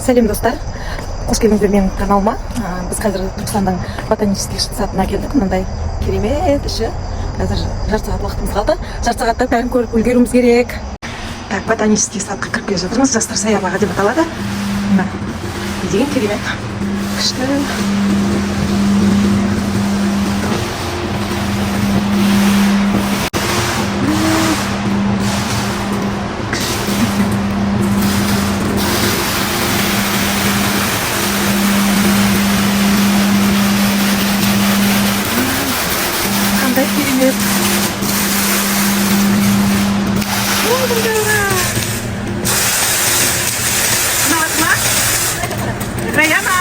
Сәлем достар, қош келдіңіздер менің каналыма. Біз қазір Түркістандың ботанический садына келдік. Мынандай керемет іші. Қазір жарты сағат уақытымыз қалды. Жарты сағатта бәрін көріп үлгеруіміз керек. Так, ботанический садқа кіріп келе жатырмыз. Жастар саябағы деп аталады. Мына не деген керемет. Күшті. Қандай керемет. Раяна,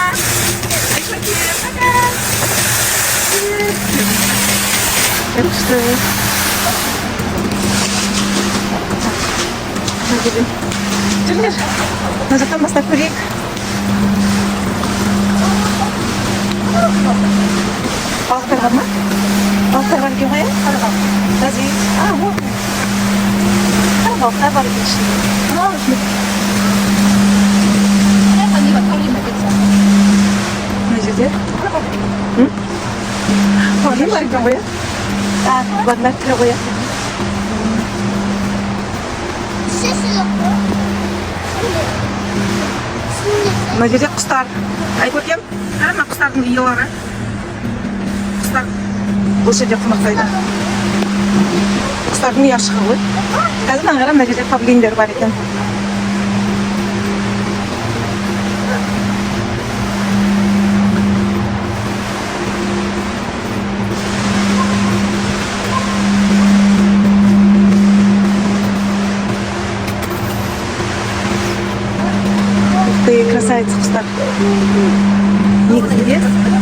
күшті. Жүріңдер, мына жақтан бастап көрейік. Балықтар бар ма? Балықтар бар екен ғой, Тазы. Вот. Балықтар бар екен ішінде. Мына жерде? Паулин бар екен ғой, Владимир кіре ғой. Мына жерде құстар. Көркем, қарама құстардың ұялары. Құстар бұл жерде қонақтайды. Құстардың ұя шығы ғой. Қазір қара мына жерде павлиндер бар екен. Красавица құстар.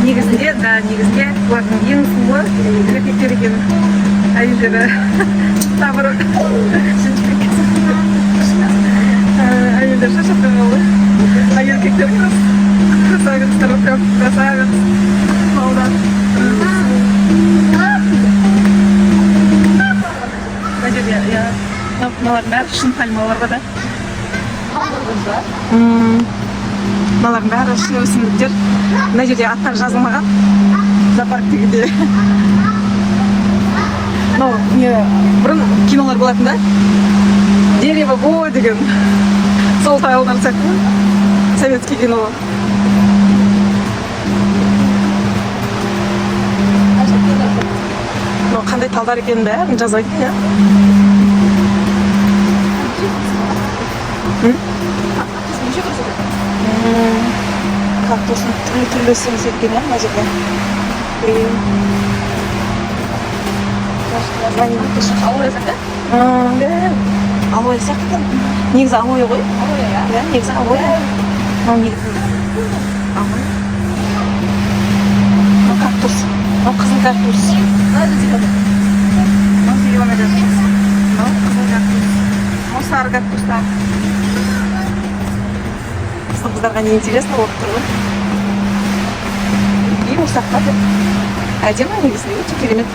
Негізінде олардың ең сұлу еркектер екен. Әйелдері табыры әйелдер шашып қалды. Еркектер красавицтар, красавиц. Малдар. Мына жерде мыналардың бәрі шын пальмаларға да. Мыналардың бәрі шын өсімдіктер. Мына жерде аттар жазылмаған. Зоопарк дегенде. Бұрын кинолар болатын да. Дерево во деген. Сол тайлар сияқты. Советский кино. Қандай талдар екенін бәрін жазбайтын, я? Кактустың түрлі өсімдік екен, мына жерде. Алоэ сияқты? Алоэ сияқты екен. Негізі алоэ ғой? Алоэ, негізі алоэ. Алоэ. Кактус. Қызыл кактус. Зеленый кактус. Қызыл кактус. Сары кактустар. Қыздарға не интересно болып тұр ғой. И ұсаққа деп. Әдемі негізінде өте керемет.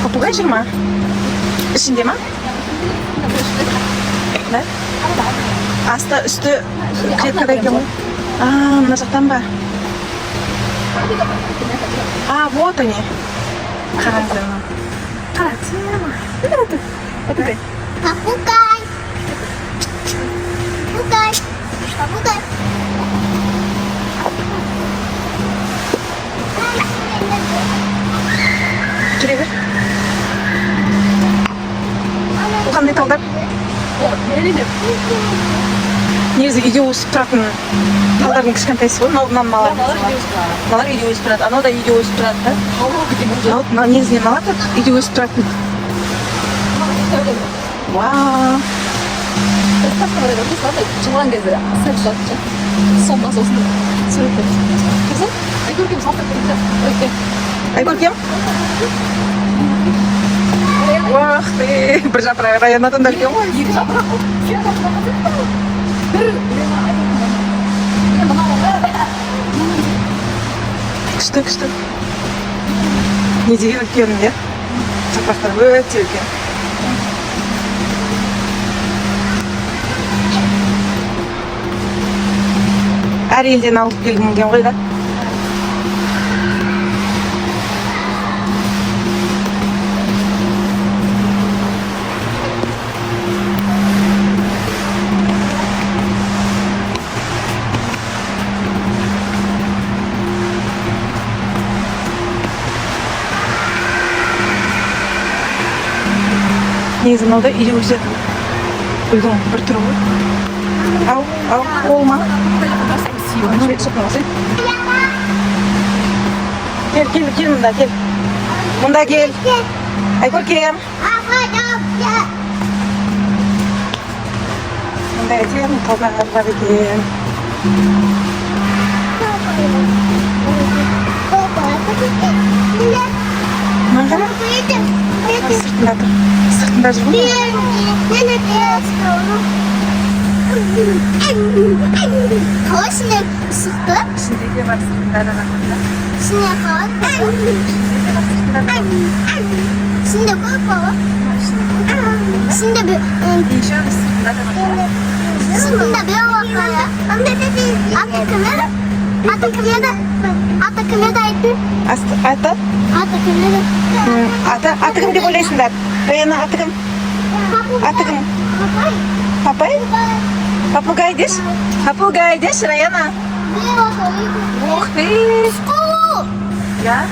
Попугай жүр ма? Ішінде ма? Да? Асты, үсті клеткада екен ғой. Мына жақтан ба? Вот они. Қараңыздар. Қараңыздар. Попугай. Попугай. Попугай. Попугай. Жүре бер. Бұл қандай талдар? Негізі үйде өсіп тұратын талдардың кішкентайсы ғой, мыналар үйде өсіп тұрады, анау да үйде өсіп тұрады да. Негізінен мыналар да үйде өсіп тұратын. Вау! жылған кезде сәт жатты. Сонда сосын суреттеп. Көрсең? Айкөркем салып кетті. Айкөркем? Уах ты! Бір жапырақ Раянадан да үлкен ғой. Екі жапырақ. Күшті. Не деген үлкен, иә? Жапырақтар өте үлкен. Әр елден алып келген ғой да. Негізі мынау да үйде өсетін гүлдің бір түрі ғой. Ал, ол ма? Кел мұнда, кел. Мұнда кел. Айкөркем. Мұнда әйтең қалдан арбар екен. Маңғара? Сыртында тұр. Сыртында жүр ғой. Ішіне сұқты. Ішінде де бар сыртында да қақында. Ішіне қалады. Ішінде көп бала. Ішінде Неше сыртында да қақында. Сыртында бел бақая. Аты кім еді айтты? Аты? Аты кім еді? Аты кім деп ойлайсыңдар? Раяна, аты кім? Аты кім? Папай? Попугай деш? Попугай деш, Раяна? Ух ты! Я?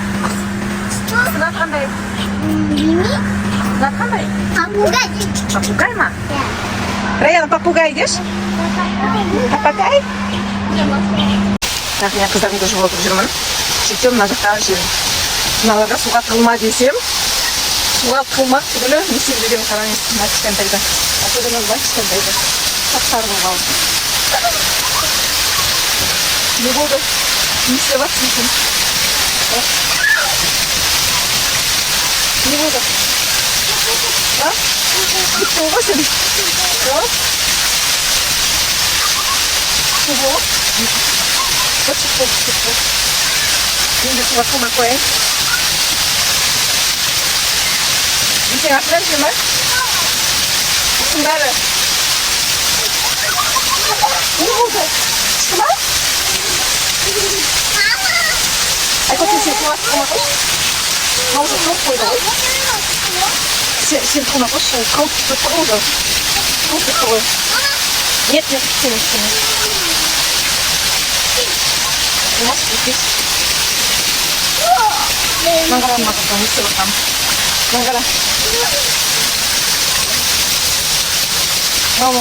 Сынат қандай? Сынат қандай? Попугай. Попугай ма? Раяна, попугай деш? Попугай? Так, мен қыздарымды жоғалтып жүрмін. Сөйтсем, мына жақтағы жерім. Мыналарға суға тығылма десем, суға тығылмақ түгілі не істеп жүргенін қараңыз, мына кішкентайды. Особенно мына кішкентайды. Сап-сары болып қалды. Не болды? Не істеп жатсың сен? Не болды? Біттің ғой сен? Су болып? Çok. Şimdi suya koyma koyayım. Bir şey atlayayım mı? Bunları. Ne oldu? Şuna? Ay koyayım sen suya koyma koy. Havuzda çok koydu. Sen koyma koy. Çok koydu. Çok koydu. Нет, sen. Nasıl bir Mangara makan itu kan. Mangara. Mau bu.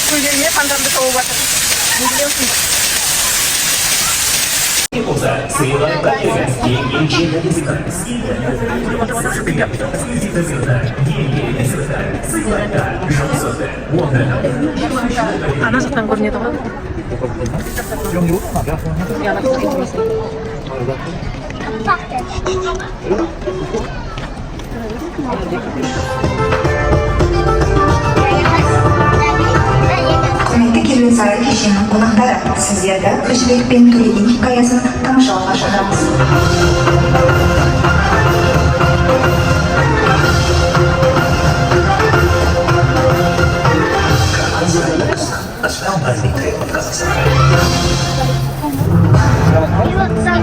Kuliahnya pandang betul buat. Biliyorsun. 现在随了白月也迎接了这个新人的色彩，夜色彩，色彩，肉色彩，我们 Она же там горнет, да? Я на кухне. Құрметті Керуенсарай кешенінің қонақтары, сіздерді Күжібек пен Төлеген хикаясын тамашалауға шақырамыз. знаменитые в Казахстане. И вот сам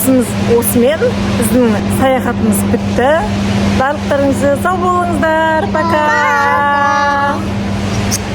жұмысымыз осымен, біздің саяхатымыз бітті. Барлықтарыңыз сау болыңыздар. Пока.